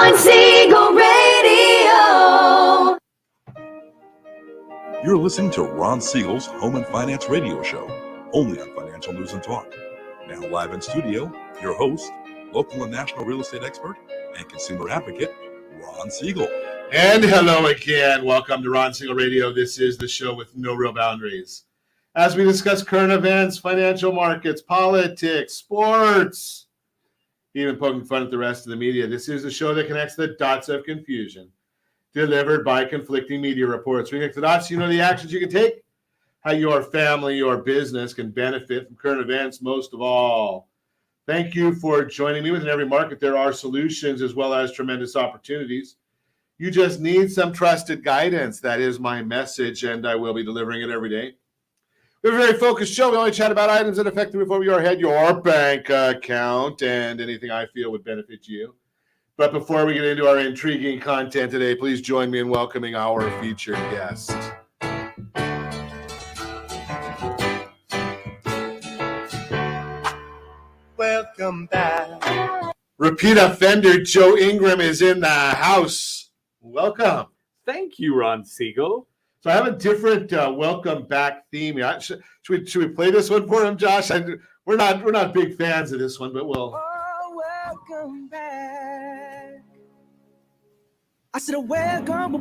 Ron Siegel Radio. You're listening to Ron Siegel's Home and Finance Radio Show, only on Financial News and Talk. Now live in studio, your host, local and national real estate expert and consumer advocate, Ron Siegel. And hello again. Welcome to Ron Siegel Radio. This is the show with no real boundaries. As we discuss current events, financial markets, politics, sports, even poking fun at the rest of the media, this is the show that connects the dots of confusion delivered by conflicting media reports. We connect the dots, you know the actions you can take, how your family, your business can benefit from current events most of all. Thank you for joining me. Within every market, there are solutions as well as tremendous opportunities. You just need some trusted guidance. That is my message, and I will be delivering it every day. We have a very focused show. We only chat about items that affect the roof over your head, your bank account, and anything I feel would benefit you. But before we get into our intriguing content today, please join me in welcoming our featured guest. Welcome back. Repeat offender Joe Ingram is in the house. Welcome. Thank you, Ron Siegel. So I have a different welcome back theme here. Should we play this one for him, Josh? We're not big fans of this one, but we'll. Oh, welcome back. I said, welcome.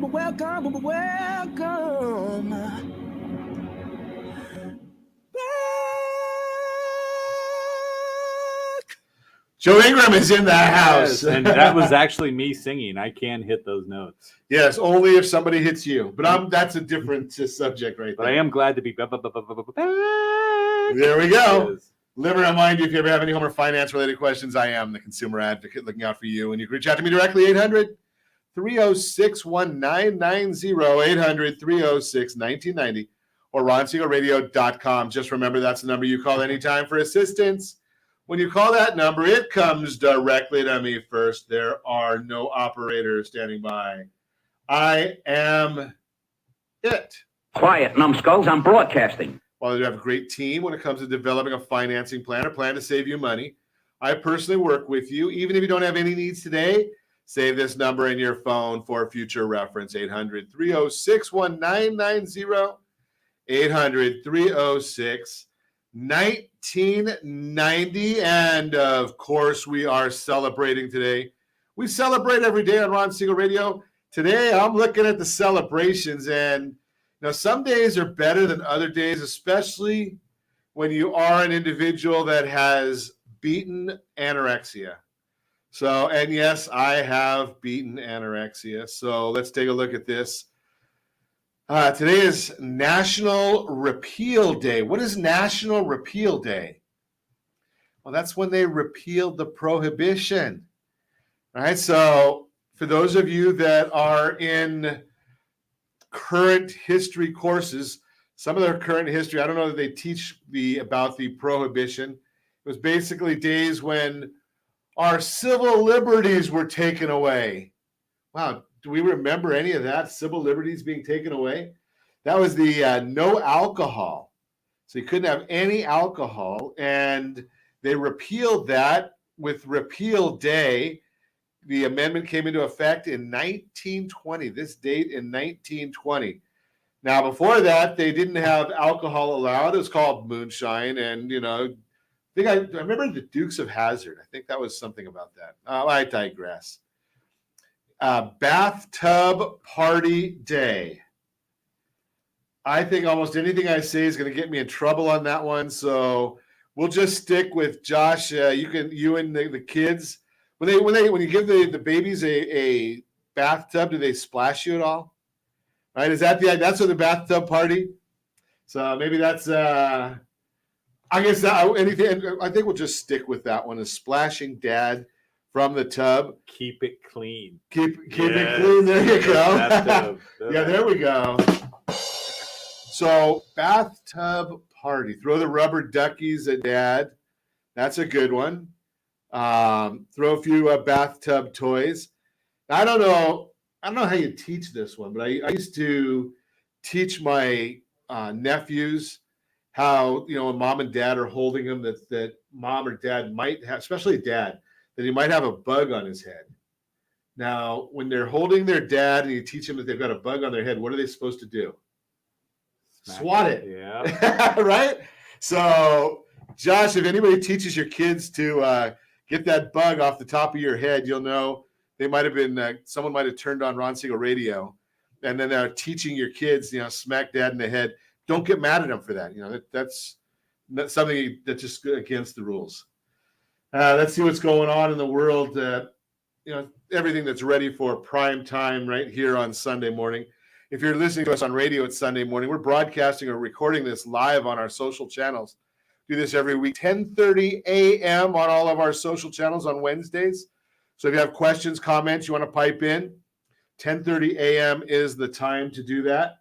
Joe Ingram is in the house. Yes, and that was actually me singing. I can hit those notes. Yes, only if somebody hits you. But that's a different subject right there. But I am glad to be back. There we go. Yes. Let me remind you, if you ever have any home or finance-related questions, I am the consumer advocate looking out for you. And you can reach out to me directly, 800-306-1990, 800-306-1990, or ronsiegelradio.com. Just remember, that's the number you call anytime for assistance. When you call that number, it comes directly to me first. There are no operators standing by. I am it. Quiet, numbskulls, I'm broadcasting. While you have a great team when it comes to developing a financing plan or plan to save you money, I personally work with you. Even if you don't have any needs today, save this number in your phone for future reference, 800-306-1990, 800-306-1990. And of course, we are celebrating today. We celebrate every day on Ron Siegel Radio. Today, I'm looking at the celebrations, and some days are better than other days, especially when you are an individual that has beaten anorexia. So, and yes, I have beaten anorexia. So let's take a look at this. Today is National Repeal Day. What is National Repeal Day? Well, that's when they repealed the prohibition. All right, so for those of you that are in current history courses, some of their current history, I don't know that they teach about the prohibition. It was basically days when our civil liberties were taken away. Wow, do we remember any of that? Civil liberties being taken away? That was the no alcohol. So you couldn't have any alcohol, and they repealed that with Repeal Day. The amendment came into effect in 1920, this date in 1920. Now, before that, they didn't have alcohol allowed. It was called moonshine. And, I remember the Dukes of Hazzard. I think that was something about that. I digress. Bathtub Party Day. I think almost anything I say is going to get me in trouble on that one. So we'll just stick with Josh. You and the kids. When you give the babies a bathtub, do they splash you at all? Right? Is that's what the bathtub party? So maybe that's anything. I think we'll just stick with that one. Is splashing dad from the tub. Keep it clean. Keep it clean. There you go. Yeah, there we go. So bathtub party. Throw the rubber duckies at dad. That's a good one. Throw a few bathtub toys. I don't know how you teach this one, but I used to teach my nephews how, when mom and dad are holding them, that mom or dad might have, especially dad, that he might have a bug on his head. Now, when they're holding their dad and you teach them that they've got a bug on their head, what are they supposed to do? Swat it. Yeah. Right? So, Josh, if anybody teaches your kids to get that bug off the top of your head, you'll know they might have been, someone might have turned on Ron Siegel radio, and then they're teaching your kids, smack dad in the head. Don't get mad at them for that. That's something that's just against the rules. Let's see what's going on in the world. Everything that's ready for prime time right here on Sunday morning. If you're listening to us on radio, it's Sunday morning. We're broadcasting or recording this live on our social channels. Do this every week, 10:30 a.m. on all of our social channels on Wednesdays. So if you have questions, comments, you want to pipe in, 10:30 a.m. is the time to do that.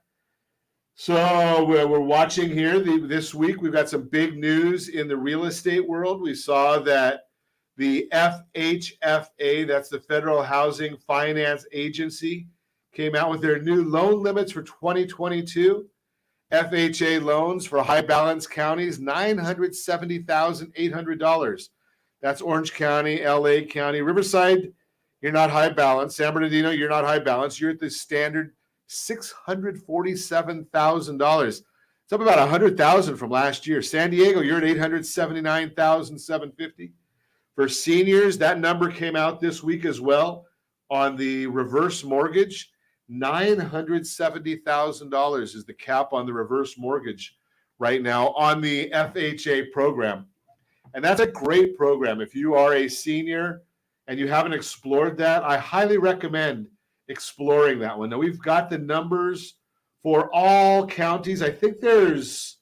So we're watching here this week. We've got some big news in the real estate world. We saw that the FHFA, that's the Federal Housing Finance Agency, came out with their new loan limits for 2022. FHA loans for high balance counties, $970,800. That's Orange County, LA County. Riverside, you're not high balance. San Bernardino, you're not high balance. You're at the standard $647,000. It's up about $100,000 from last year. San Diego, you're at $879,750. For seniors, that number came out this week as well on the reverse mortgage. $970,000 is the cap on the reverse mortgage right now on the FHA program. And that's a great program. If you are a senior and you haven't explored that, I highly recommend exploring that one. Now, we've got the numbers for all counties. I think there's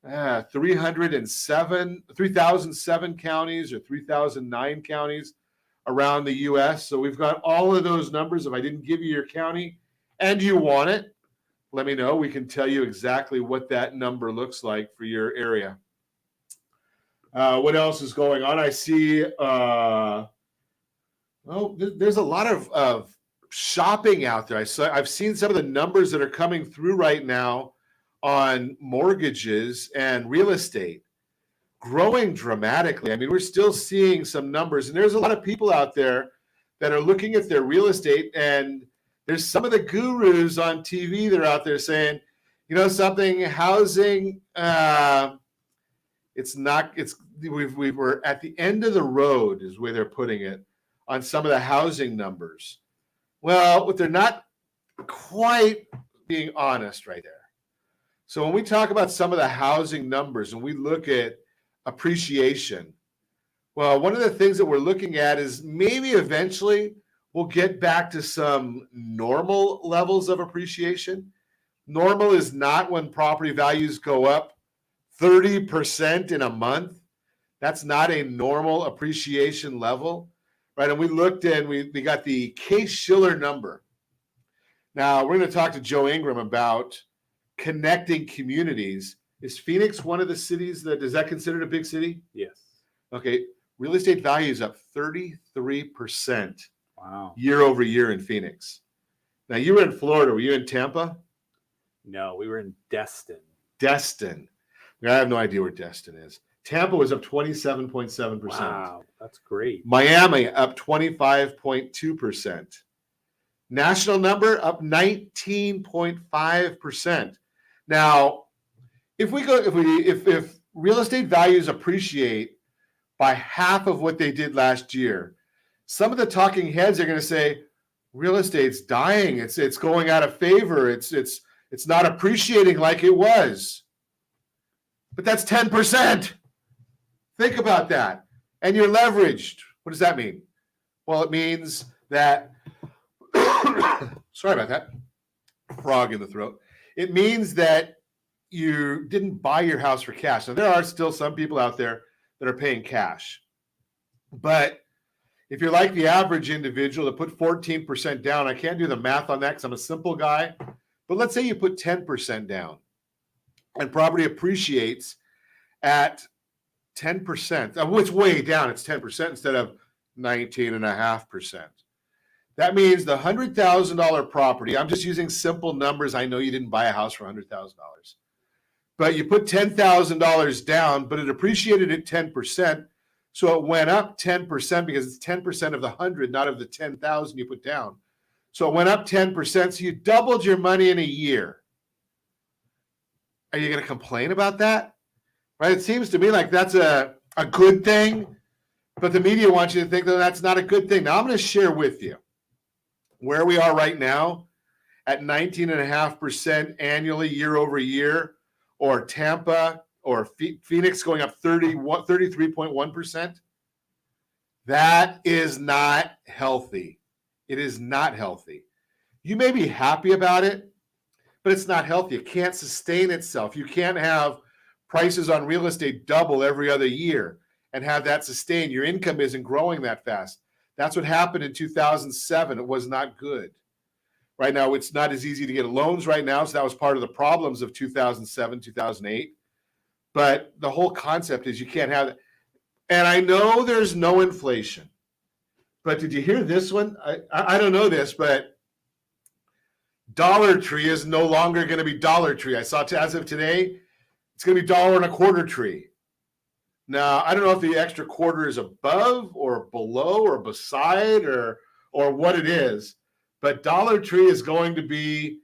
3,007 counties or 3,009 counties around the U.S. So we've got all of those numbers. If I didn't give you your county and you want it, let me know. We can tell you exactly what that number looks like for your area. What else is going on? I see, there's a lot of shopping out there. I've seen some of the numbers that are coming through right now on mortgages and real estate growing dramatically. I mean, we're still seeing some numbers, and there's a lot of people out there that are looking at their real estate, and there's some of the gurus on TV that are out there saying, something, housing, we're at the end of the road is where they're putting it on some of the housing numbers. Well, they're not quite being honest right there. So when we talk about some of the housing numbers and we look at appreciation, well, one of the things that we're looking at is maybe eventually we'll get back to some normal levels of appreciation. Normal is not when property values go up 30% in a month. That's not a normal appreciation level, right? And we looked and we got the Case-Shiller number. Now, we're going to talk to Joe Ingram about connecting communities. Is Phoenix one of the cities is that considered a big city? Yes. Okay. Real estate value is up 33%. Wow. Year over year in Phoenix. Now, you were in Florida. Were you in Tampa? No, we were in Destin. Destin. I have no idea where Destin is. Tampa was up 27.7%. Wow, that's great. Miami up 25.2%. National number up 19.5%. Now, if real estate values appreciate by half of what they did last year, some of the talking heads are going to say real estate's dying. It's going out of favor. It's not appreciating like it was. But that's 10%. Think about that. And you're leveraged. What does that mean? Well, it means that sorry about that. Frog in the throat. It means that you didn't buy your house for cash. Now, there are still some people out there that are paying cash. But if you're like the average individual that put 14% down, I can't do the math on that because I'm a simple guy. But let's say you put 10% down and property appreciates at 10%, which way down? It's 10% instead of 19.5%. That means the $100,000 property, I'm just using simple numbers. I know you didn't buy a house for $100,000, but you put $10,000 down, but it appreciated at 10%. So it went up 10% because it's 10% of the 100, not of the 10,000 you put down. So it went up 10%. So you doubled your money in a year. Are you going to complain about that? Right? It seems to me like that's a good thing, but the media wants you to think that that's not a good thing. Now I'm going to share with you where we are right now at 19.5% annually year over year, or Tampa or Phoenix going up 33.1%. That is not healthy. It is not healthy. You may be happy about it, but it's not healthy. It can't sustain itself. You can't have prices on real estate double every other year and have that sustain. Your income isn't growing that fast. That's what happened in 2007. It was not good. Right now, it's not as easy to get loans right now, so that was part of the problems of 2007, 2008. But the whole concept is you can't have it. And I know there's no inflation, but did you hear this one? I don't know this, but Dollar Tree is no longer going to be Dollar Tree. I saw as of today, it's going to be $1.25 tree. Now, I don't know if the extra quarter is above or below or beside or what it is, but Dollar Tree is going to be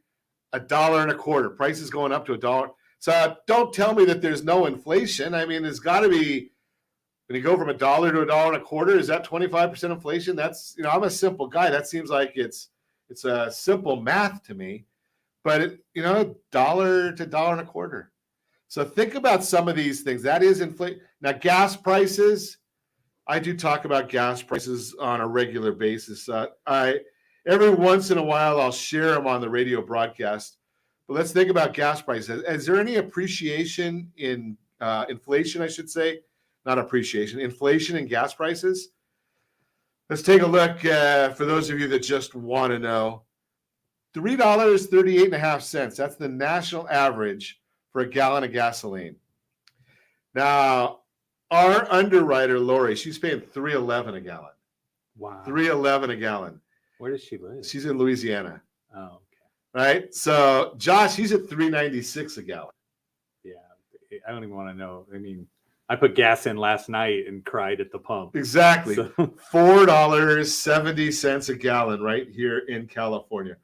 $1.25. Price is going up to $1. So don't tell me that there's no inflation. I mean, there's got to be. When you go from $1 to $1.25, is that 25% inflation? That's, I'm a simple guy. That seems like it's a simple math to me, but $1 to $1.25. So think about some of these things. That is inflation. Now, gas prices. I do talk about gas prices on a regular basis. Every once in a while I'll share them on the radio broadcast. But let's think about gas prices. Is there any appreciation in inflation? I should say. Not appreciation, inflation and gas prices. Let's take a look for those of you that just want to know. $3.38.5. That's the national average for a gallon of gasoline. Now, our underwriter, Lori, she's paying $3.11 a gallon. Wow. $3.11 a gallon. Where does she live? She's in Louisiana. Oh, okay. Right? So, Josh, he's at $3.96 a gallon. Yeah. I don't even want to know. I mean, I put gas in last night and cried at the pump. Exactly. So. $4.70 a gallon right here in California.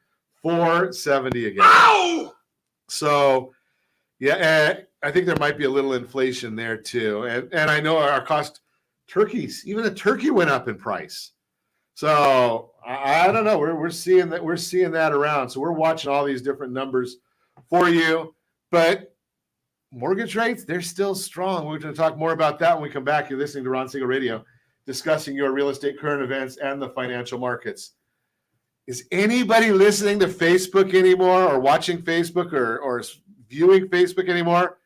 $4.70 a gallon. Ow! So, yeah, I think there might be a little inflation there too. And I know our cost, turkeys, even a turkey went up in price. So I don't know. We're seeing that around. So we're watching all these different numbers for you. But mortgage rates, they're still strong. We're going to talk more about that when we come back. You're listening to Ron Siegel Radio, discussing your real estate current events and the financial markets. Is anybody listening to Facebook anymore, or watching Facebook, or viewing Facebook anymore?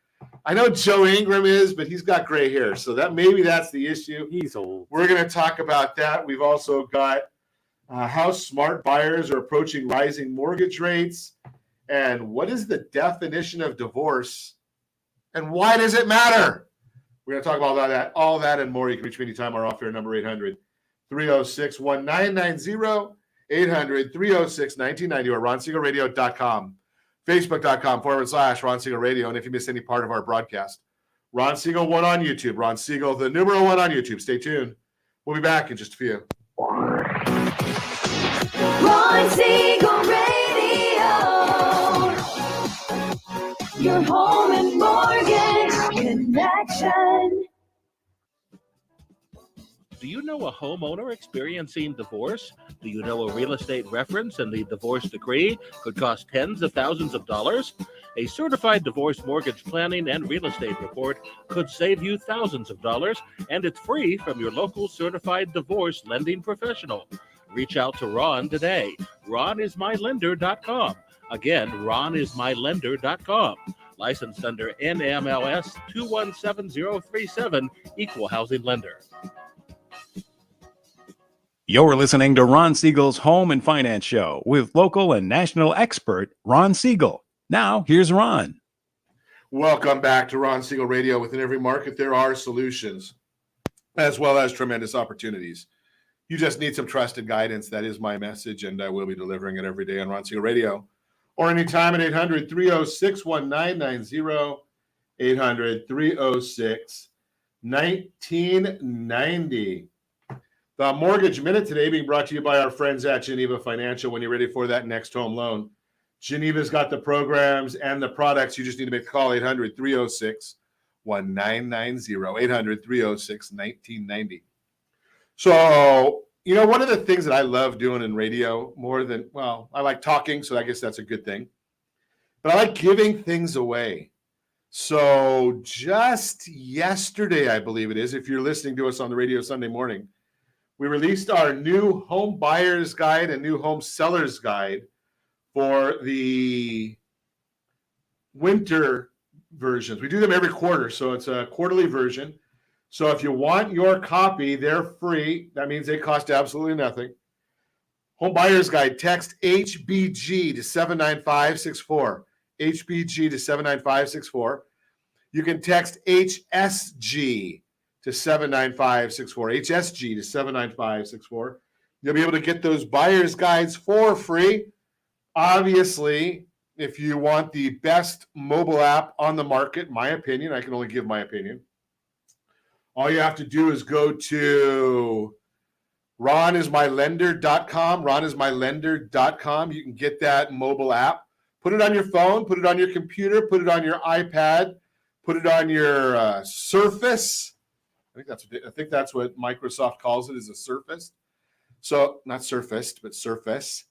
I know Joe Ingram is, but he's got gray hair, so that's the issue. He's old. We're going to talk about that. We've also got how smart buyers are approaching rising mortgage rates, and what is the definition of divorce, and why does it matter? We're going to talk about all that and more. You can reach me anytime. Our off-air number 800-306-1990, 800-306-1990, or RonSiegelRadio.com, Facebook.com/Ron Siegel Radio. And if you miss any part of our broadcast, Ron Siegel 1 on YouTube, Ron Siegel, the numeral 1 on YouTube. Stay tuned. We'll be back in just a few. Ron Siegel Radio. Your home and mortgage connection. Do you know a homeowner experiencing divorce? Do you know a real estate reference and the divorce decree could cost tens of thousands of dollars? A certified divorce mortgage planning and real estate report could save you thousands of dollars, and it's free from your local certified divorce lending professional. Reach out to Ron today. RonIsMyLender.com. Again, RonIsMyLender.com. Licensed under NMLS 217037, Equal Housing Lender. You're listening to Ron Siegel's Home and Finance Show with local and national expert Ron Siegel. Now, here's Ron. Welcome back to Ron Siegel Radio. Within every market, there are solutions as well as tremendous opportunities. You just need some trusted guidance. That is my message, and I will be delivering it every day on Ron Siegel Radio or anytime at 800-306-1990, 1990. The Mortgage Minute today being brought to you by our friends at Geneva Financial. When you're ready for that next home loan, Geneva's got the programs and the products. You just need to make a call, 800-306-1990, 800-306-1990. So, you know, one of the things that I love doing in radio more than, well, I like talking, so I guess that's a good thing. But I like giving things away. So just yesterday, I believe it is, if you're listening to us on the radio Sunday morning, we released our new home buyer's guide and new home seller's guide for the winter versions. We do them every quarter, so it's a quarterly version. So if you want your copy, they're free. That means they cost absolutely nothing. Home buyer's guide, text HBG to 79564. HBG to 79564. You can text HSG to 79564. HSG to 79564. You'll be able to get those buyer's guides for free. Obviously, if you want the best mobile app on the market, my opinion, I can only give my opinion. All you have to do is go to ronismylender.com, ronismylender.com. You can get that mobile app. Put it on your phone, put it on your computer, put it on your iPad, put it on your Surface. I think that's what Microsoft calls it, is a Surface. So not Surfaced, but Surface.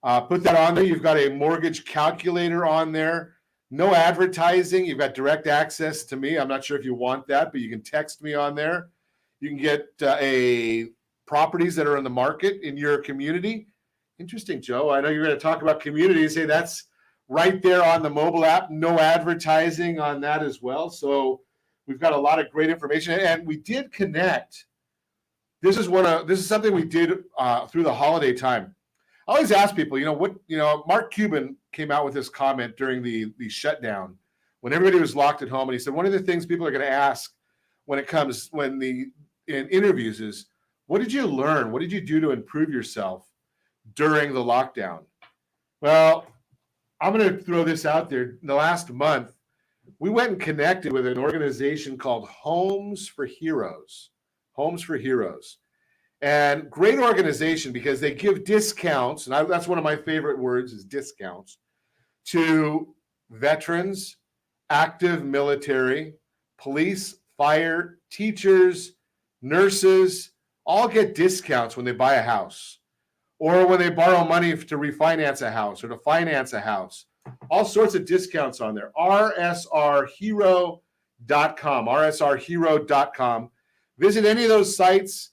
Put that on there. You've got a mortgage calculator on there. No advertising. You've got direct access to me. I'm not sure if you want that, but you can text me on there. You can get properties that are in the market in your community. Interesting, Joe. I know you're going to talk about communities. Hey, that's right there on the mobile app. No advertising on that as well. So we've got a lot of great information, and we did connect. This is something we did through the holiday time. I always ask people, Mark Cuban came out with this comment during the shutdown when everybody was locked at home, and he said one of the things people are going to ask in interviews is, what did you learn? What did you do to improve yourself during the lockdown? Well, I'm going to throw this out there. In the last month, we went and connected with an organization called Homes for Heroes. Homes for Heroes. And great organization because they give discounts, and that's one of my favorite words is discounts, to veterans, active military, police, fire, teachers, nurses, all get discounts when they buy a house or when they borrow money to refinance a house or to finance a house. All sorts of discounts on there. rsrhero.com, rsrhero.com. Visit any of those sites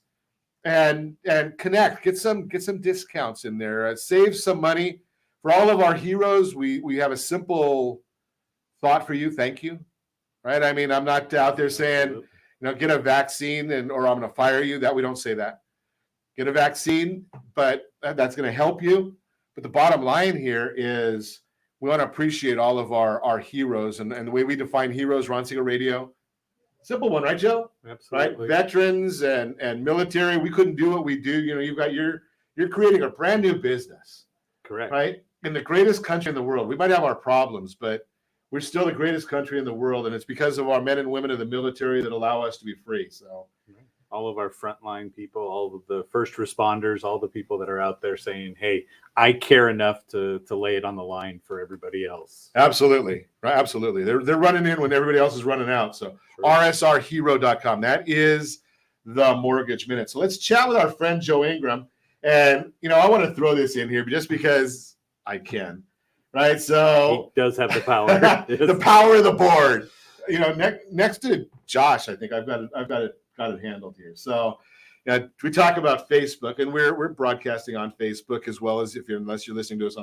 and connect. Get some discounts in there. Save some money. For all of our heroes, we have a simple thought for you. Thank you. Right? I mean, I'm not out there saying, get a vaccine or I'm going to fire you. That we don't say that. Get a vaccine, but that's going to help you. But the bottom line here is we want to appreciate all of our heroes and the way we define heroes, Ron Siegel Radio. Simple one, right, Joe? Absolutely. Right? Veterans and military. We couldn't do what we do. You're creating a brand new business. Correct. Right? In the greatest country in the world. We might have our problems, but we're still the greatest country in the world, and it's because of our men and women of the military that allow us to be free. So all of our frontline people, all of the first responders, all the people that are out there saying, hey, I care enough to lay it on the line for everybody else. Absolutely. Right. Absolutely. They're running in when everybody else is running out. So sure. rsrhero.com. That is the Mortgage Minute. So let's chat with our friend Joe Ingram. And, I want to throw this in here just because I can. Right. So he does have the power. The power of the board. Next to Josh, I think I've got it handled here. So we talk about Facebook, and we're broadcasting on Facebook as well as unless you're listening to us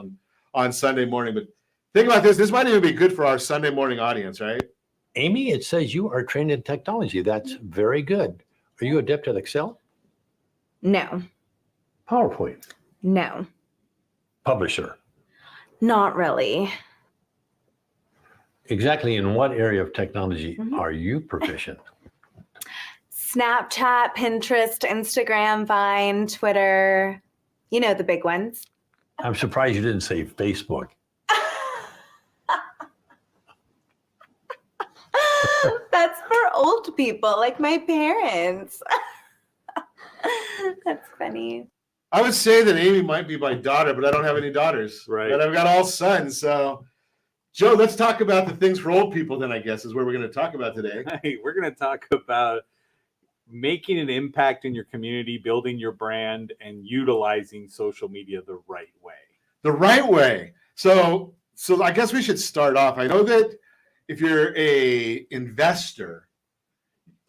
on Sunday morning. But think about this. This might even be good for our Sunday morning audience, right? Amy, it says you are trained in technology. That's very good. Are you adept at Excel? No. PowerPoint? No. Publisher? Not really. Exactly in what area of technology are you proficient? Snapchat, Pinterest, Instagram, Vine, Twitter, the big ones. I'm surprised you didn't say Facebook. That's for old people, like my parents. That's funny. I would say that Amy might be my daughter, but I don't have any daughters. Right. But I've got all sons. So, Joe, let's talk about the things for old people then, I guess, is where we're going to talk about today. Hey, we're going to talk about making an impact in your community, building your brand, and utilizing social media the right way. The right way. So I guess we should start off. I know that if you're a investor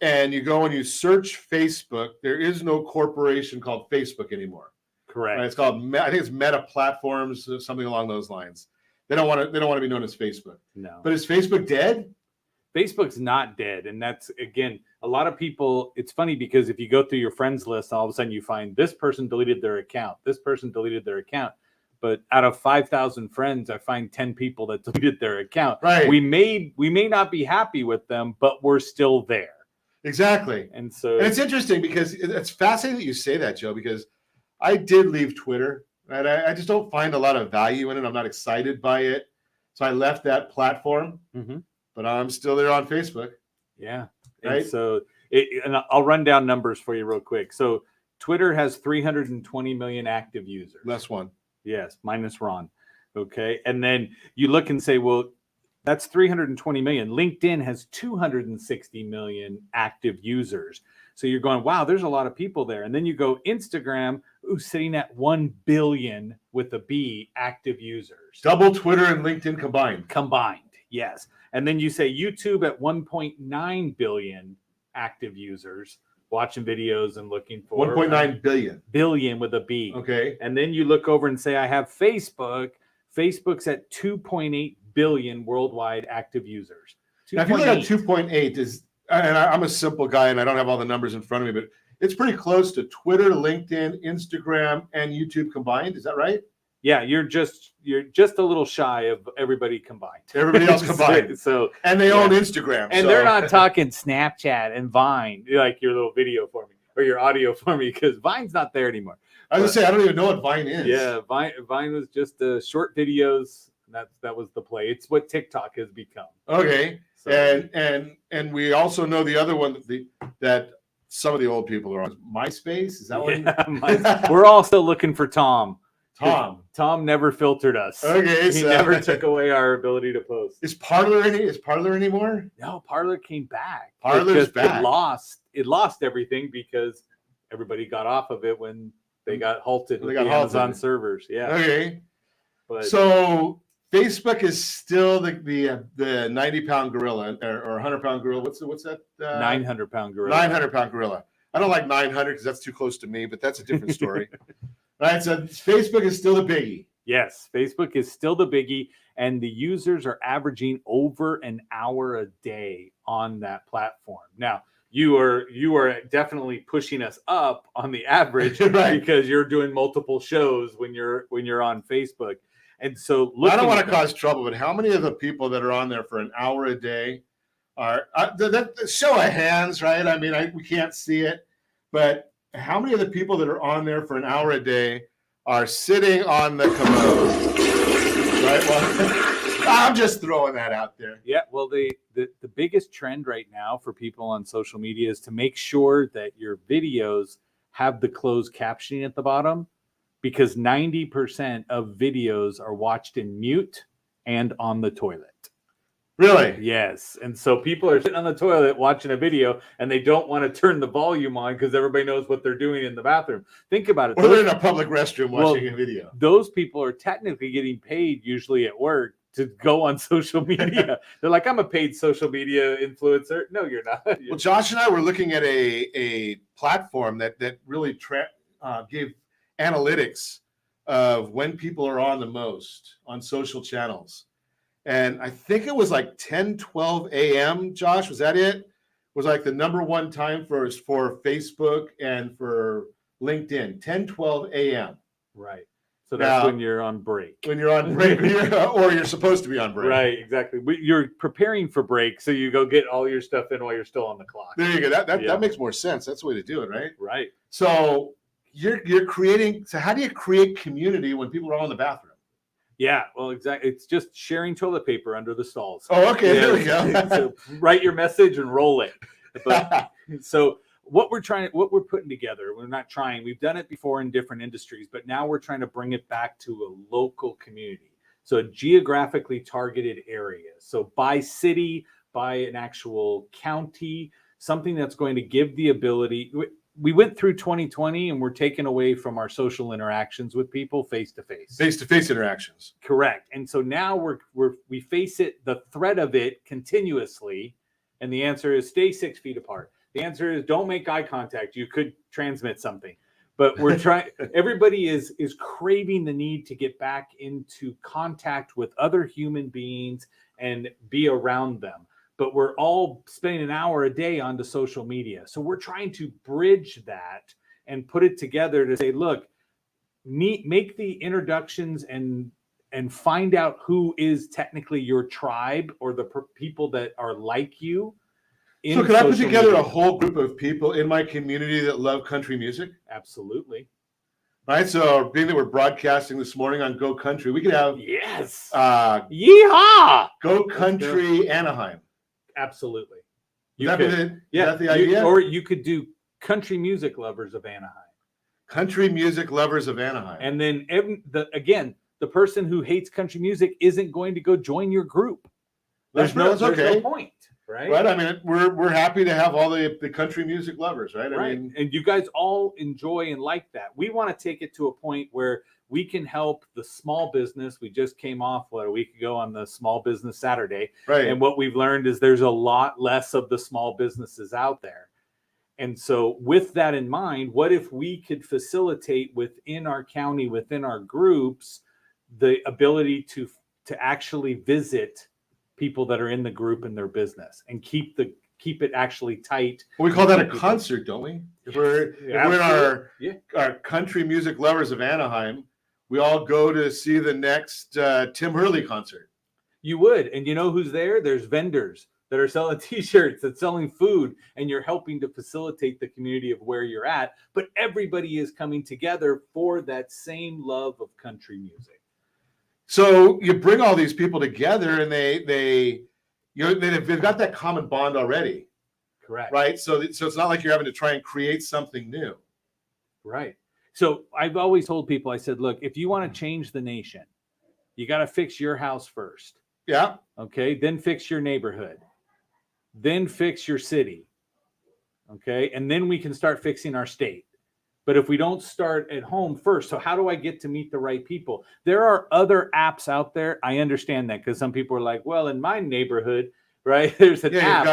and you go and you search Facebook, there is no corporation called Facebook anymore. Correct. Right? It's called, I think it's Meta Platforms, or something along those lines. They don't want to be known as Facebook. No. But is Facebook dead? Facebook's not dead. And that's, again, a lot of people, it's funny because if you go through your friends list, all of a sudden you find this person deleted their account. This person deleted their account. But out of 5,000 friends, I find 10 people that deleted their account. Right. We may not be happy with them, but we're still there. Exactly. And so and it's interesting because it's fascinating that you say that, Joe, because I did leave Twitter. Right? I just don't find a lot of value in it. I'm not excited by it. So I left that platform, but I'm still there on Facebook. Yeah. Right. And so and I'll run down numbers for you real quick. So Twitter has 320 million active users. Less one. Yes, minus Ron. Okay. And then you look and say, well, that's 320 million. LinkedIn has 260 million active users. So you're going, wow, there's a lot of people there. And then you go Instagram, sitting at 1 billion with a B active users. Double Twitter and LinkedIn combined. Combined, yes. And then you say YouTube at 1.9 billion active users watching videos and looking for 1.9 billion. Billion with a B. Okay. And then you look over and say, I have Facebook. Facebook's at 2.8 billion worldwide active users. Now, if you look at 2.8 is, and I'm a simple guy and I don't have all the numbers in front of me, but it's pretty close to Twitter, LinkedIn, Instagram, and YouTube combined. Is that right? Yeah, you're just a little shy of everybody combined. Everybody else combined. So and they own Instagram. And they're not talking Snapchat and Vine, like your little video for me or your audio for me, because Vine's not there anymore. I was gonna say I don't even know what Vine is. Yeah, Vine was just short videos. That was the play. It's what TikTok has become. Okay. So, and we also know the other one that some of the old people are on. MySpace, is that one? We're all still looking for Tom. Tom never filtered us. Okay, he never took away our ability to post. Is Parler anymore? No, Parler came back. Parler's back. It lost everything because everybody got off of it when they got halted with the Amazon servers. Yeah. Okay. But so Facebook is still the 90-pound gorilla or 100-pound gorilla. What's that? 900-pound gorilla. 900-pound gorilla. I don't like 900 because that's too close to me, but that's a different story. Right. So Facebook is still the biggie. Yes, Facebook is still the biggie, and the users are averaging over an hour a day on that platform. Now, you are definitely pushing us up on the average right. because you're doing multiple shows when you're on Facebook. And so I don't want to cause trouble, but how many of the people that are on there for an hour a day are show of hands, right? I mean, we can't see it, but how many of the people that are on there for an hour a day are sitting on the commode? Right? Well, I'm just throwing that out there. Yeah. Well, the biggest trend right now for people on social media is to make sure that your videos have the closed captioning at the bottom, because 90% of videos are watched in mute and on the toilet. Really? Yes. And so people are sitting on the toilet watching a video and they don't want to turn the volume on because everybody knows what they're doing in the bathroom. Think about it. Or they're in a public restroom watching a video. Those people are technically getting paid usually at work to go on social media. They're like, I'm a paid social media influencer. No, you're not. Well, Josh and I were looking at a platform that really gave analytics of when people are on the most on social channels. And I think it was like 10, 12 a.m., Josh, was that it? Was like the number one time for Facebook and for LinkedIn, 10, 12 a.m. Right. So that's when you're on break. When you're on break, or you're supposed to be on break. Right, exactly. You're preparing for break, so you go get all your stuff in while you're still on the clock. There you go. That makes more sense. That's the way to do it, right? Right. So you're creating. So how do you create community when people are all in the bathroom? Yeah, well, exactly. It's just sharing toilet paper under the stalls. Oh, okay. There we go. So write your message and roll it. But so what we're putting together, we've done it before in different industries, but now we're trying to bring it back to a local community. So a geographically targeted area. So by city, by an actual county, something that's going to give the ability. We went through 2020 and we're taken away from our social interactions with people face to face interactions. Correct. And so now we face the threat of it continuously. And the answer is stay 6 feet apart. The answer is don't make eye contact. You could transmit something. But we're trying, everybody is craving the need to get back into contact with other human beings and be around them. But we're all spending an hour a day onto social media. So we're trying to bridge that and put it together to say, look, make the introductions and find out who is technically your tribe or the people that are like you. So could I put together a whole group of people in my community that love country music? Absolutely. All right. So being that we're broadcasting this morning on Go Country, we could have yeehaw! Go Country Anaheim. Absolutely. Is that the idea? Or you could do Country Music Lovers of Anaheim. Country Music Lovers of Anaheim. And then the person who hates country music isn't going to go join your group. There's no point. Right. I mean, we're happy to have all the country music lovers, right? I mean, and you guys all enjoy and like that. We want to take it to a point where we can help the small business. We just came off a week ago on the Small Business Saturday. Right. And what we've learned is there's a lot less of the small businesses out there. And so with that in mind, what if we could facilitate within our county, within our groups, the ability to actually visit people that are in the group in their business and keep it actually tight. Well, we call that a concert, don't we? If we're in our Country Music Lovers of Anaheim, we all go to see the next Tim Hurley concert. You would. And you know who's there? There's vendors that are selling t-shirts, that's selling food, and you're helping to facilitate the community of where you're at. But everybody is coming together for that same love of country music. So you bring all these people together, and they've got that common bond already. Correct. Right. So it's not like you're having to try and create something new. Right. So I've always told people, I said, look, if you want to change the nation, you got to fix your house first. Yeah. Okay. Then fix your neighborhood. Then fix your city. Okay. And then we can start fixing our state. But if we don't start at home first, so how do I get to meet the right people? There are other apps out there. I understand that because some people are like, well, in my neighborhood, right, there's an app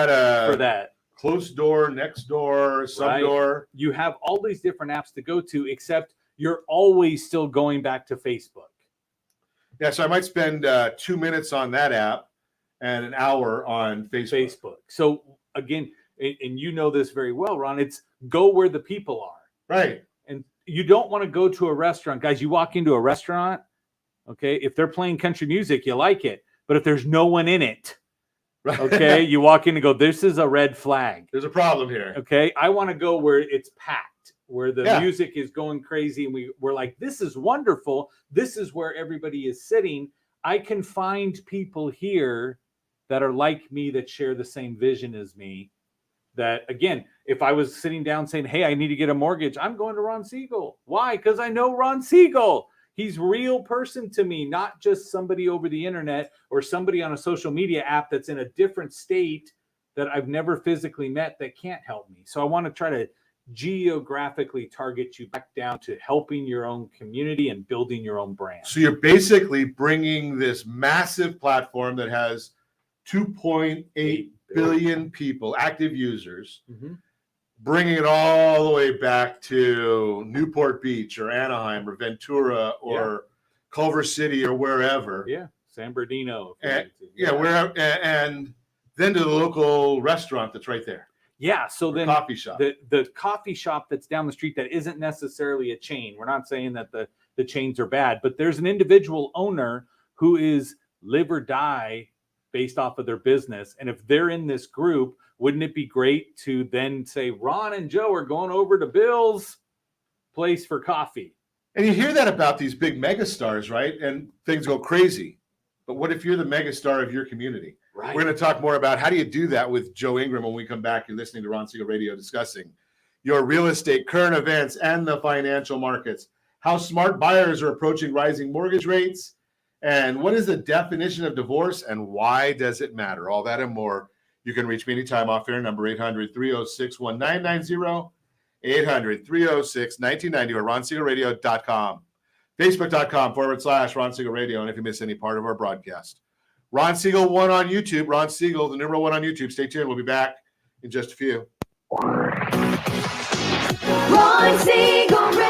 for that. Close door, next door, sub door. You have all these different apps to go to, except you're always still going back to Facebook. Yeah, so I might spend 2 minutes on that app and an hour on Facebook. So again, and you know this very well, Ron, it's go where the people are. Right. And you don't want to go to a restaurant. Guys, you walk into a restaurant, okay, if they're playing country music, you like it. But if there's no one in it, right, okay, you walk in and go, this is a red flag. There's a problem here. Okay, I want to go where it's packed, where the music is going crazy. And we're like, this is wonderful. This is where everybody is sitting. I can find people here that are like me, that share the same vision as me. That, again, if I was sitting down saying, hey, I need to get a mortgage, I'm going to Ron Siegel. Why? Because I know Ron Siegel. He's a real person to me, not just somebody over the internet or somebody on a social media app that's in a different state that I've never physically met that can't help me. So I want to try to geographically target you back down to helping your own community and building your own brand. So you're basically bringing this massive platform that has 2.8 billion people, active users, bringing it all the way back to Newport Beach or Anaheim or Ventura or Culver City or wherever. Yeah, San Bernardino. And then to the local restaurant that's right there. Yeah, so then coffee shop. The coffee shop that's down the street that isn't necessarily a chain. We're not saying that the chains are bad, but there's an individual owner who is live or die based off of their business. And if they're in this group, wouldn't it be great to then say, Ron and Joe are going over to Bill's place for coffee? And you hear that about these big megastars, right? And things go crazy. But what if you're the megastar of your community? Right. We're going to talk more about how do you do that with Joe Ingram when we come back. You're listening to Ron Siegel Radio discussing your real estate, current events, and the financial markets. How smart buyers are approaching rising mortgage rates, and what is the definition of divorce, and why does it matter? All that and more. You can reach me anytime off air, number 800-306-1990, 800-306-1990, or ronsiegelradio.com, facebook.com/Ron Siegel Radio, and if you miss any part of our broadcast. Ron Siegel 1 on YouTube, Ron Siegel, the number 1 on YouTube. Stay tuned. We'll be back in just a few. Ron Siegel Radio.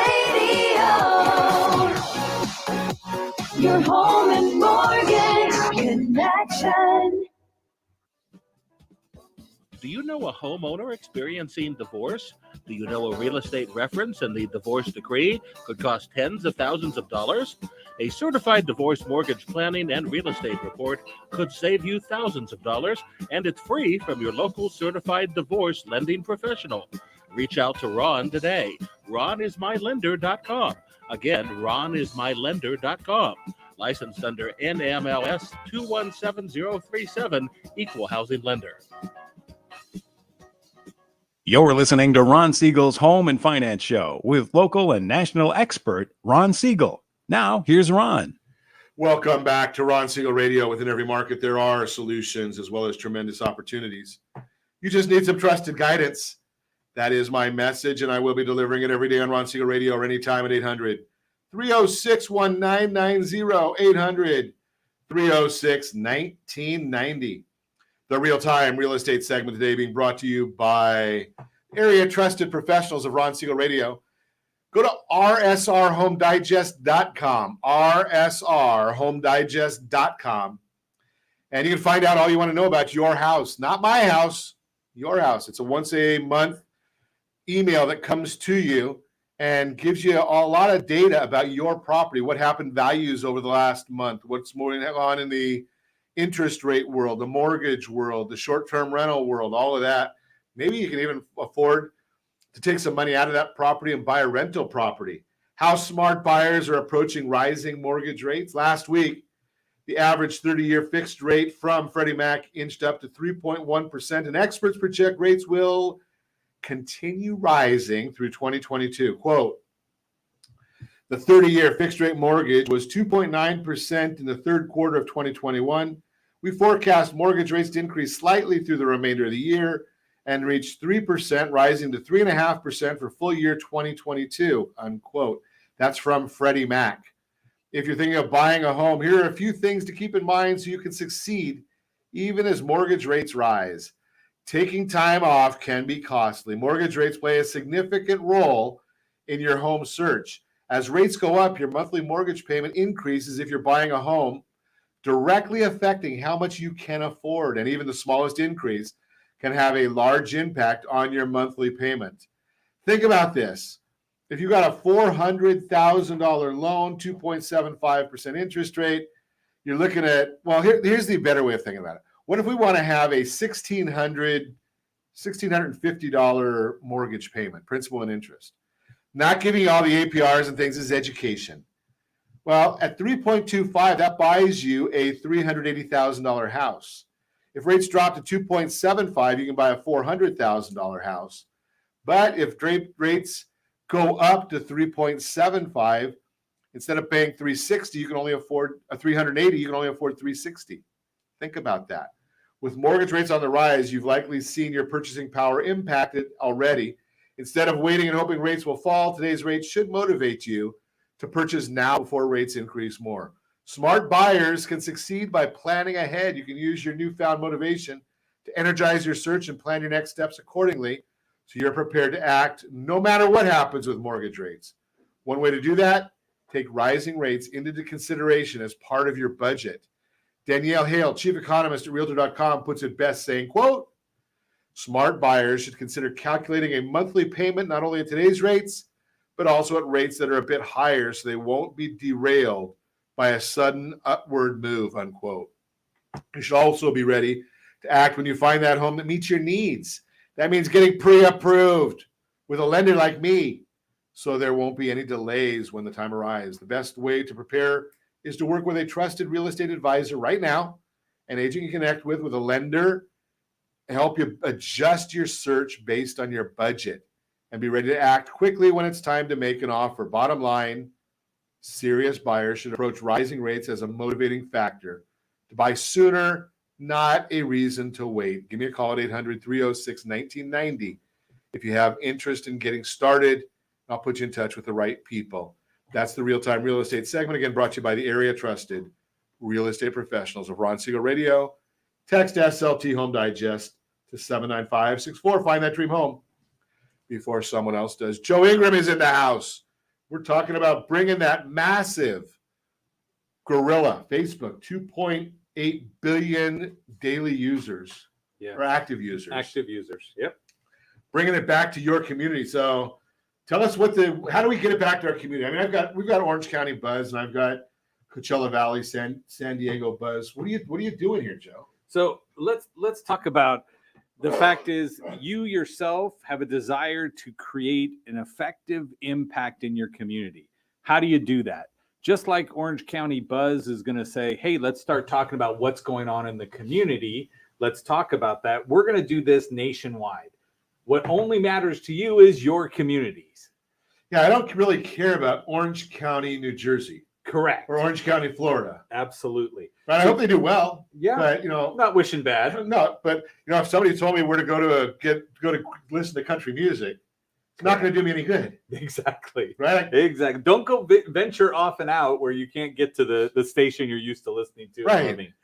Your home and mortgage connection. Do you know a homeowner experiencing divorce? Do you know a real estate reference and the divorce decree could cost tens of thousands of dollars? A certified divorce mortgage planning and real estate report could save you thousands of dollars, and it's free from your local certified divorce lending professional. Reach out to Ron today. RonIsMyLender.com. Again, RonIsMyLender.com. Licensed under NMLS 217037, Equal Housing Lender. You're listening to Ron Siegel's Home and Finance Show with local and national expert Ron Siegel. Now, here's Ron. Welcome back to Ron Siegel Radio. Within every market, there are solutions as well as tremendous opportunities. You just need some trusted guidance. That is my message, and I will be delivering it every day on Ron Siegel Radio or anytime at 800-306-1990, 800-306-1990. The real-time real estate segment today being brought to you by area trusted professionals of Ron Siegel Radio. Go to rsrhomedigest.com, rsrhomedigest.com, and you can find out all you want to know about your house. Not my house, your house. It's a once-a-month email that comes to you and gives you a lot of data about your property, what happened values over the last month, what's going on in the interest rate world, the mortgage world, the short-term rental world, all of that. Maybe you can even afford to take some money out of that property and buy a rental property. How smart buyers are approaching rising mortgage rates. Last week, the average 30-year fixed rate from Freddie Mac inched up to 3.1%, and experts project rates will continue rising through 2022. Quote, the 30-year fixed rate mortgage was 2.9% in the third quarter of 2021. We forecast mortgage rates to increase slightly through the remainder of the year and reach 3%, rising to 3.5% for full year 2022, unquote. That's from Freddie Mac. If you're thinking of buying a home, here are a few things to keep in mind so you can succeed even as mortgage rates rise. Taking time off can be costly. Mortgage rates play a significant role in your home search. As rates go up, your monthly mortgage payment increases if you're buying a home, directly affecting how much you can afford. And even the smallest increase can have a large impact on your monthly payment. Think about this. If you got a $400,000 loan, 2.75% interest rate, you're looking at, well, here's the better way of thinking about it. What if we want to have a $1,650 mortgage payment, principal and interest? Not giving you all the APRs and things is education. Well, at 3.25, that buys you a $380,000 house. If rates drop to 2.75, you can buy a $400,000 house. But if rates go up to 3.75, instead of paying $360, you can only afford a $380, you can only afford $360. Think about that. With mortgage rates on the rise, you've likely seen your purchasing power impacted already. Instead of waiting and hoping rates will fall, today's rates should motivate you to purchase now before rates increase more. Smart buyers can succeed by planning ahead. You can use your newfound motivation to energize your search and plan your next steps accordingly so you're prepared to act no matter what happens with mortgage rates. One way to do that, take rising rates into consideration as part of your budget. Danielle Hale, chief economist at Realtor.com, puts it best, saying, quote, smart buyers should consider calculating a monthly payment not only at today's rates, but also at rates that are a bit higher so they won't be derailed by a sudden upward move, unquote. You should also be ready to act when you find that home that meets your needs. That means getting pre-approved with a lender like me so there won't be any delays when the time arrives. The best way to prepare is to work with a trusted real estate advisor right now. an agent you connect with a lender, help you adjust your search based on your budget and be ready to act quickly when it's time to make an offer. Bottom line, serious buyers should approach rising rates as a motivating factor to buy sooner, not a reason to wait. Give me a call at 800-306-1990 if you have interest in getting started. I'll put you in touch with the right people. That's the Real-Time Real Estate segment, again, brought to you by the area trusted real estate professionals of Ron Siegel Radio. Text SLT Home Digest to 79564. Find that dream home before someone else does. Joe Ingram is in the house. We're talking about bringing that massive gorilla, Facebook, 2.8 billion daily users or active users. Active users. Yep. Bringing it back to your community. So tell us how do we get it back to our community? I mean, we've got Orange County buzz, and I've got Coachella Valley, San Diego buzz. What are you doing here, Joe? So let's talk about the fact is you yourself have a desire to create an effective impact in your community. How do you do that? Just like Orange County Buzz is going to say, hey, let's start talking about what's going on in the community. Let's talk about that. We're going to do this nationwide. What only matters to you is your communities. Yeah, I don't really care about Orange County, New Jersey. Correct. Or Orange County, Florida. Absolutely. But I hope they do well. Yeah. But not wishing bad. No, but if somebody told me where to go to listen to country music, it's not going to do me any good. Exactly. Right. Exactly. Don't go venture off and out where you can't get to the station you're used to listening to. Right.